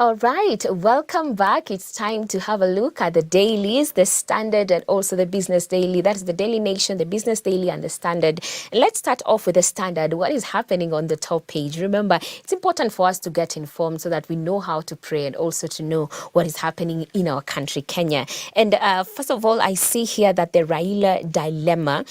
All right, welcome back. It's time to have a look at the dailies, the Standard and also the Business Daily. That's the Daily Nation, the Business Daily and the Standard. And let's start off with the Standard. What is happening on the top page? Remember, it's important for us to get informed so that we know how to pray and also to know what is happening in our country, Kenya. And first of all, I see here that the Raila dilemma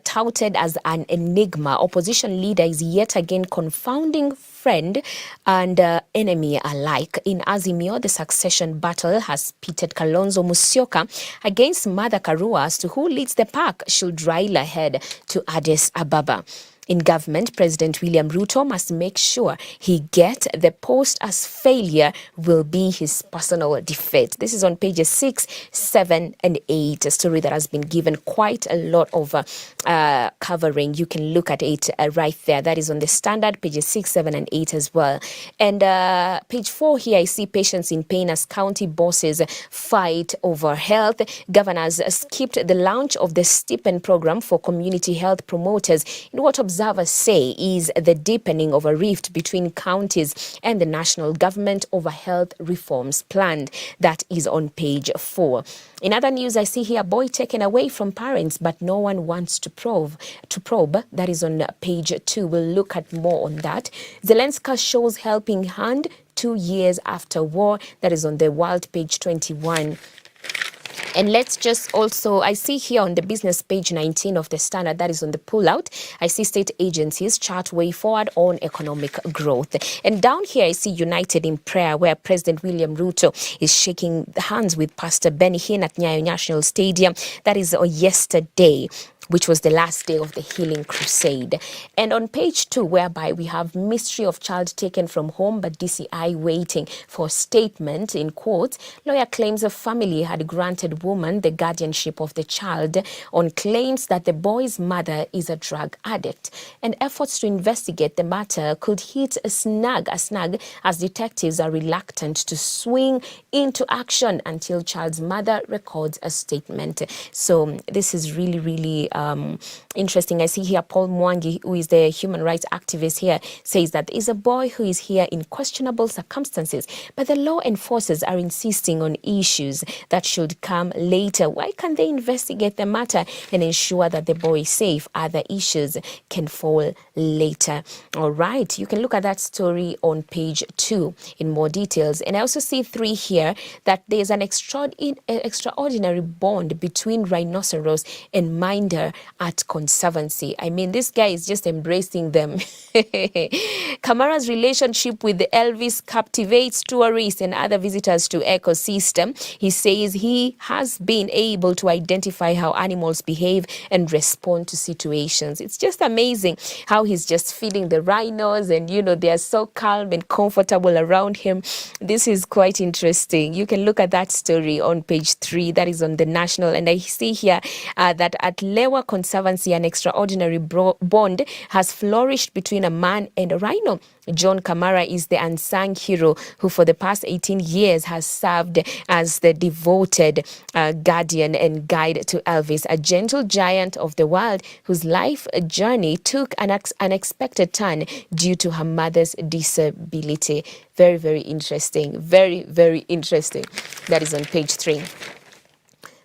touted as an enigma. Opposition leader is yet again confounding friend and enemy alike. In Azimio, the succession battle has pitted Kalonzo Musyoka against Martha Karua as to who leads the pack should Raila head to Addis Ababa. In government, President William Ruto must make sure he gets the post as failure will be his personal defeat. This is on pages 6, 7 and 8, a story that has been given quite a lot of covering. You can look at it right there. That is on the Standard, pages 6, 7 and 8 as well. And page 4 here, I see patients in pain as county bosses fight over health. Governors skipped the launch of the stipend program for community health promoters in what observers say is the deepening of a rift between counties and the national government over health reforms planned. That is on page 4. In other news, I see here boy taken away from parents, but no one wants to probe. That is on page 2. We'll look at more on that. Zelensky shows helping hand 2 years after war. That is on the world, page 21. And let's just also, I see here on the business page 19 of the Standard, that is on the pullout, I see state agencies chart way forward on economic growth. And down here, I see United in Prayer, where President William Ruto is shaking hands with Pastor Benny Hinn at Nyayo National Stadium. That is yesterday, which was the last day of the healing crusade. And on page 2, whereby we have mystery of child taken from home but DCI waiting for statement, in quotes, lawyer claims a family had granted woman the guardianship of the child on claims that the boy's mother is a drug addict. And efforts to investigate the matter could hit a snag as detectives are reluctant to swing into action until child's mother records a statement. So this is really interesting. I see here Paul Mwangi, who is the human rights activist here, says that there is a boy who is here in questionable circumstances, but the law enforcers are insisting on issues that should come later. Why can't they investigate the matter and ensure that the boy is safe? Other issues can fall later. All right, you can look at that story on page 2 in more details. And I also see 3 here that there's an extraordinary bond between Rhinoceros and Minder at Conservancy. I mean, this guy is just embracing them. Kamara's relationship with Elvis captivates tourists and other visitors to ecosystem. He says he has been able to identify how animals behave and respond to situations. It's just amazing how he's just feeding the rhinos and, you know, they are so calm and comfortable around him. This is quite interesting. You can look at that story on page 3. That is on the National. And I see here that at Lewa Conservancy, an extraordinary bond has flourished between a man and a rhino. John Kamara is the unsung hero who for the past 18 years has served as the devoted guardian and guide to Elvis, a gentle giant of the wild whose life journey took an unexpected turn due to her mother's disability. Very interesting. Very interesting. That is on page 3.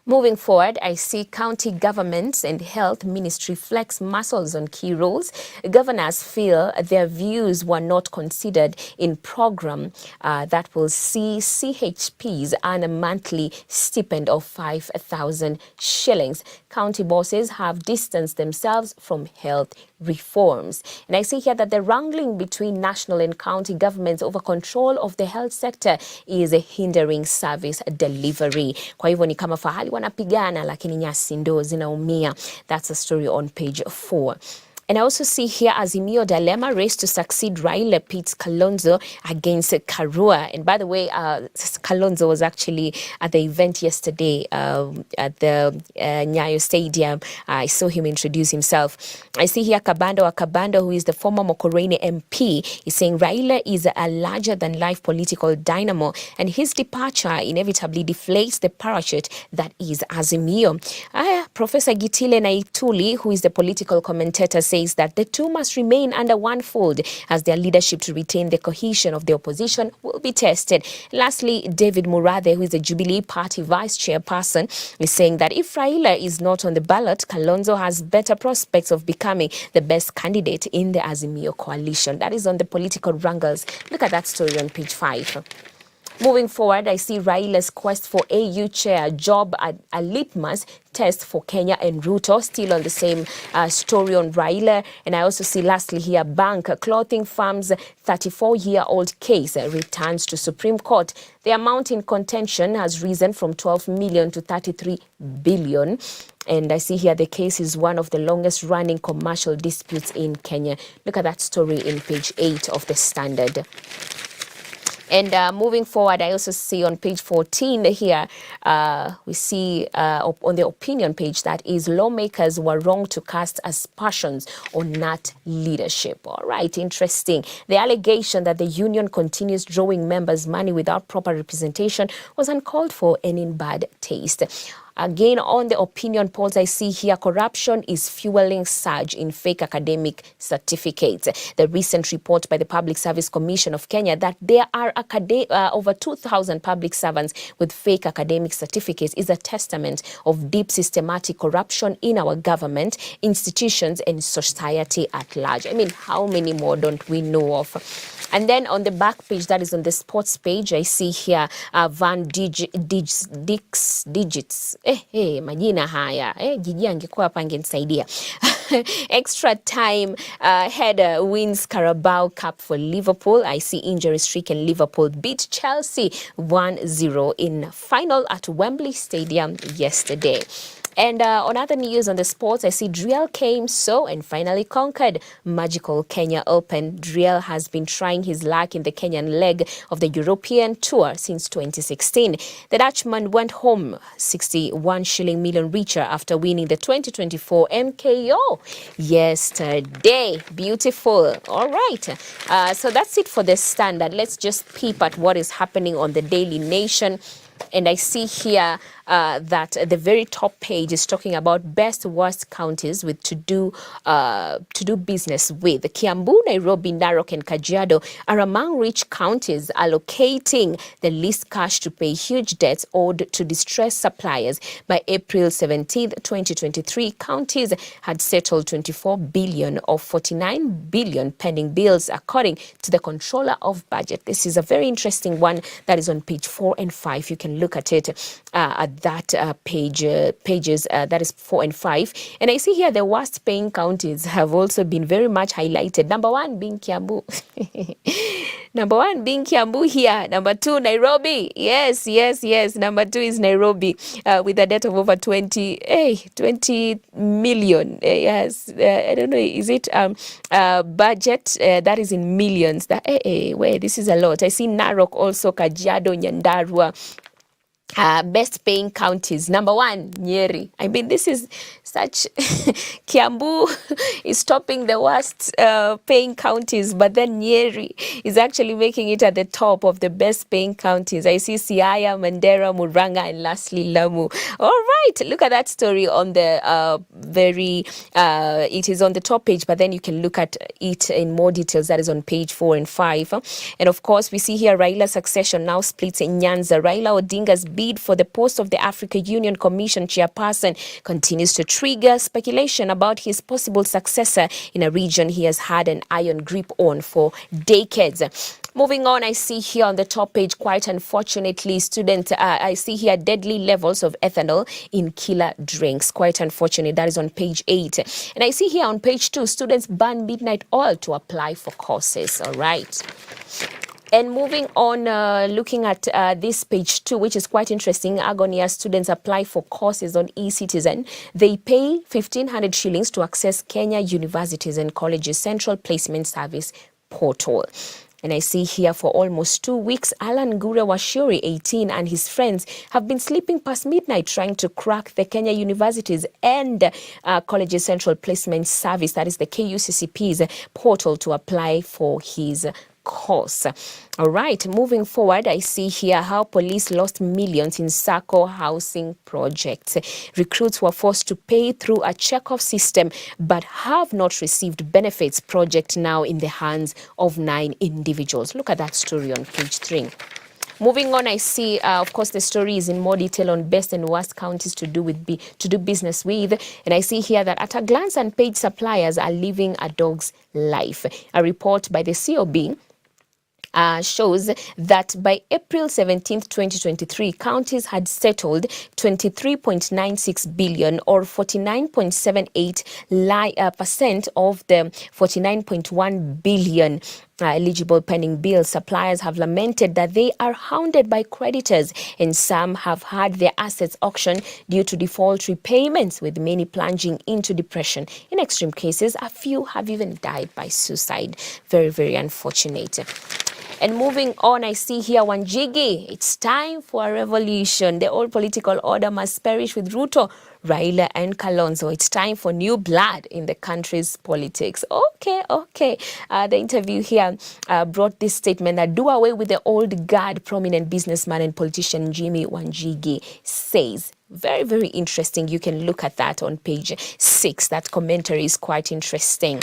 Moving forward, I see county governments and health ministry flex muscles on key roles. Governors feel their views were not considered in program that will see CHPs earn a monthly stipend of 5,000 shillings. County bosses have distanced themselves from health reforms. And I see here that the wrangling between national and county governments over control of the health sector is hindering service delivery. Kwa hivyo ni kama fahali wanapigana lakini nyasi ndo zinaumia. That's a story on page 4. And I also see here Azimio dilemma, race to succeed Raila pits Kalonzo against Karua. And by the way, Kalonzo was actually at the event yesterday at the Nyayo Stadium. I saw him introduce himself. I see here Kabando, who is the former Mokorene MP, is saying Raila is a larger-than-life political dynamo, and his departure inevitably deflates the parachute that is Azimio. Professor Gitile Naituli, who is the political commentator, says says that the two must remain under one fold as their leadership to retain the cohesion of the opposition will be tested. Lastly, David Murathe, who is the Jubilee Party vice chairperson, is saying that if Raila is not on the ballot, Kalonzo has better prospects of becoming the best candidate in the Azimio coalition. That is on the political wrangles. Look at that story on page 5. Moving forward, I see Raila's quest for AU chair job at a litmus test for Kenya and Ruto, still on the same story on Raila. And I also see lastly here, Bank Clothing Firm's 34-year-old case returns to Supreme Court. The amount in contention has risen from 12 million to 33 billion. And I see here the case is one of the longest running commercial disputes in Kenya. Look at that story in page 8 of the Standard. And moving forward, I also see on page 14 here, we see on the opinion page that is lawmakers were wrong to cast aspersions on NAT leadership. All right, interesting. The allegation that the union continues drawing members' money without proper representation was uncalled for and in bad taste. Again, on the opinion polls, I see here corruption is fueling surge in fake academic certificates. The recent report by the Public Service Commission of Kenya that there are over 2,000 public servants with fake academic certificates is a testament of deep systematic corruption in our government, institutions, and society at large. I mean, how many more don't we know of? And then on the back page, that is on the sports page, I see here Van Digits. Majina haya. Jiji angekuwa hapa angenisaidia. Extra time header wins Carabao Cup for Liverpool. I see injury-stricken Liverpool beat Chelsea 1-0 in final at Wembley Stadium yesterday. And on other news on the sports, I see Driel came so and finally conquered Magical Kenya Open. Driel has been trying his luck in the Kenyan leg of the European Tour since 2016. The Dutchman went home 61 shilling million richer after winning the 2024 MKO yesterday. Beautiful. All right. So that's it for the Standard. Let's just peep at what is happening on the Daily Nation. And I see here that the very top page is talking about best worst counties with to do business with. Kiambu, Nairobi, Narok, and Kajiado are among rich counties allocating the least cash to pay huge debts owed to distressed suppliers. By April 17, 2023, counties had settled 24 billion of 49 billion pending bills, according to the Controller of Budget. This is a very interesting one that is on page 4 and 5. You can look at it at that pages that is 4 and 5. And I see here the worst paying counties have also been very much highlighted. Number 1 being Kiambu. Number 1 being Kiambu here. Number 2, Nairobi. Yes. Number 2 is Nairobi with a debt of over 20 million. Yes. I don't know. Is it budget that is in millions? This is a lot. I see Narok also, Kajiado, Nyandarua. Best paying counties. Number 1, Nyeri. I mean, this is such Kiambu is topping the worst paying counties, but then Nyeri is actually making it at the top of the best paying counties. I see Siaya, Mandera, Muranga, and lastly Lamu. All right, look at that story on the it is on the top page, but then you can look at it in more details. That is on page 4 and 5. And of course, we see here Raila succession now splits in Nyanza. Raila Odinga's bid for the post of the Africa Union Commission chairperson continues to trigger speculation about his possible successor in a region he has had an iron grip on for decades. Moving on, I see here on the top page, quite unfortunately, students, I see here deadly levels of ethanol in killer drinks. Quite unfortunate. That is on page 8. And I see here on page 2, students burn midnight oil to apply for courses. All right. And moving on, looking at this page 2, which is quite interesting. Agonia students apply for courses on eCitizen. They pay 1,500 shillings to access Kenya Universities and Colleges Central Placement Service portal. And I see here for almost 2 weeks, Alan Gure Washuri, 18, and his friends have been sleeping past midnight trying to crack the Kenya Universities and Colleges Central Placement Service, that is the KUCCP's portal, to apply for his course. All right, moving forward, I see here how police lost millions in Sacco housing projects. Recruits were forced to pay through a check-off system but have not received benefits. Project now in the hands of 9 individuals. Look at that story on page 3. Moving on, I see, of course, the story is in more detail on best and worst counties to do business with. And I see here that at a glance, unpaid suppliers are living a dog's life. A report by the COB shows that by April 17, 2023, counties had settled 23.96 billion or 49.78% of the 49.1 billion eligible pending bills. Suppliers have lamented that they are hounded by creditors, and some have had their assets auctioned due to default repayments, with many plunging into depression. In extreme cases, a few have even died by suicide. Very, very unfortunate. And moving on, I see here Wanjigi. It's time for a revolution. The old political order must perish with Ruto, Raila and Kalonzo. It's time for new blood in the country's politics. Okay. The interview here brought this statement that do away with the old guard. Prominent businessman and politician Jimmy Wanjigi says. Very, very interesting. You can look at that on page 6. That commentary is quite interesting.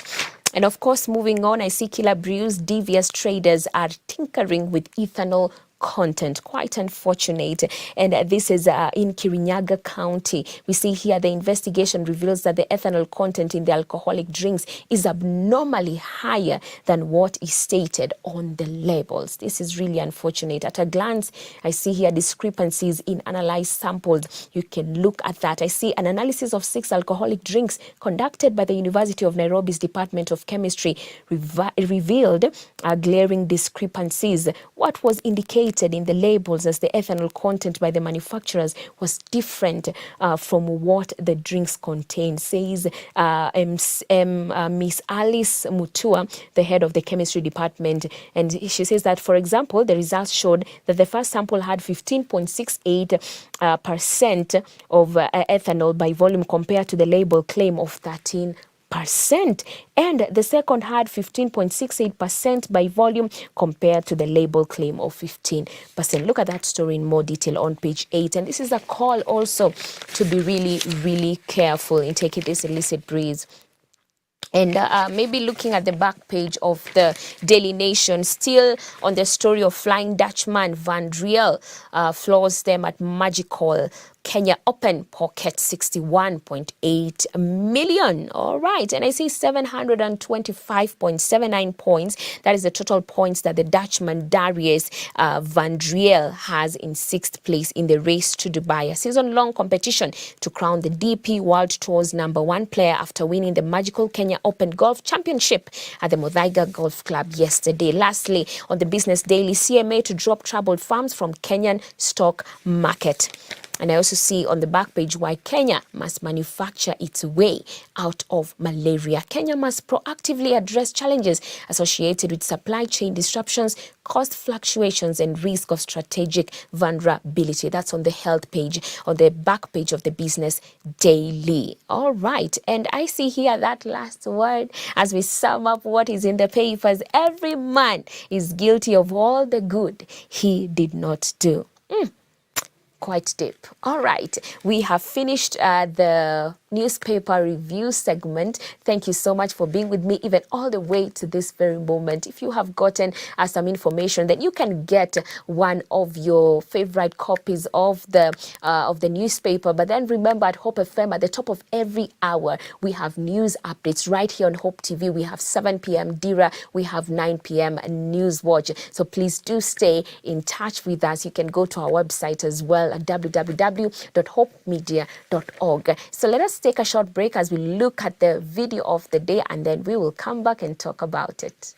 And of course, moving on, I see Killer Brews, devious traders are tinkering with ethanol content. Quite unfortunate. And this is in Kirinyaga County. We see here the investigation reveals that the ethanol content in the alcoholic drinks is abnormally higher than what is stated on the labels. This is really unfortunate. At a glance, I see here discrepancies in analyzed samples. You can look at that. I see an analysis of 6 alcoholic drinks conducted by the University of Nairobi's Department of Chemistry revealed glaring discrepancies. What was indicated in the labels as the ethanol content by the manufacturers was different from what the drinks contain, says Miss Alice Mutua, the head of the chemistry department. And she says that, for example, the results showed that the first sample had 15.68% of ethanol by volume compared to the label claim of 13%. And the second had 15.68% by volume compared to the label claim of 15%. Look at that story in more detail on page 8. And this is a call also to be really, really careful in taking this illicit breeds. And maybe looking at the back page of the Daily Nation, still on the story of Flying Dutchman, Van Driel floors them at Magical Kenya Open, pocket 61.8 million. All right. And I see 725.79 points. That is the total points that the Dutchman Darius Van Driel has in 6th place in the race to Dubai. A season-long competition to crown the DP World Tour's #1 player after winning the Magical Kenya Open Golf Championship at the Muthaiga Golf Club yesterday. Lastly, on the Business Daily, CMA to drop troubled farms from Kenyan stock market. And I also see on the back page why Kenya must manufacture its way out of malaria. Kenya must proactively address challenges associated with supply chain disruptions, cost fluctuations, and risk of strategic vulnerability. That's on the health page, on the back page of the Business Daily. All right. And I see here that last word as we sum up what is in the papers. Every man is guilty of all the good he did not do. Quite deep. All right. We have finished the newspaper review segment. Thank you so much for being with me even all the way to this very moment. If you have gotten some information, then you can get one of your favorite copies of the newspaper. But then remember, at Hope FM, at the top of every hour, we have news updates right here on Hope TV. We have 7 p.m. Dira. We have 9 p.m. News Watch. So please do stay in touch with us. You can go to our website as well at www.hopemedia.org. So let us take a short break as we look at the video of the day, and then we will come back and talk about it.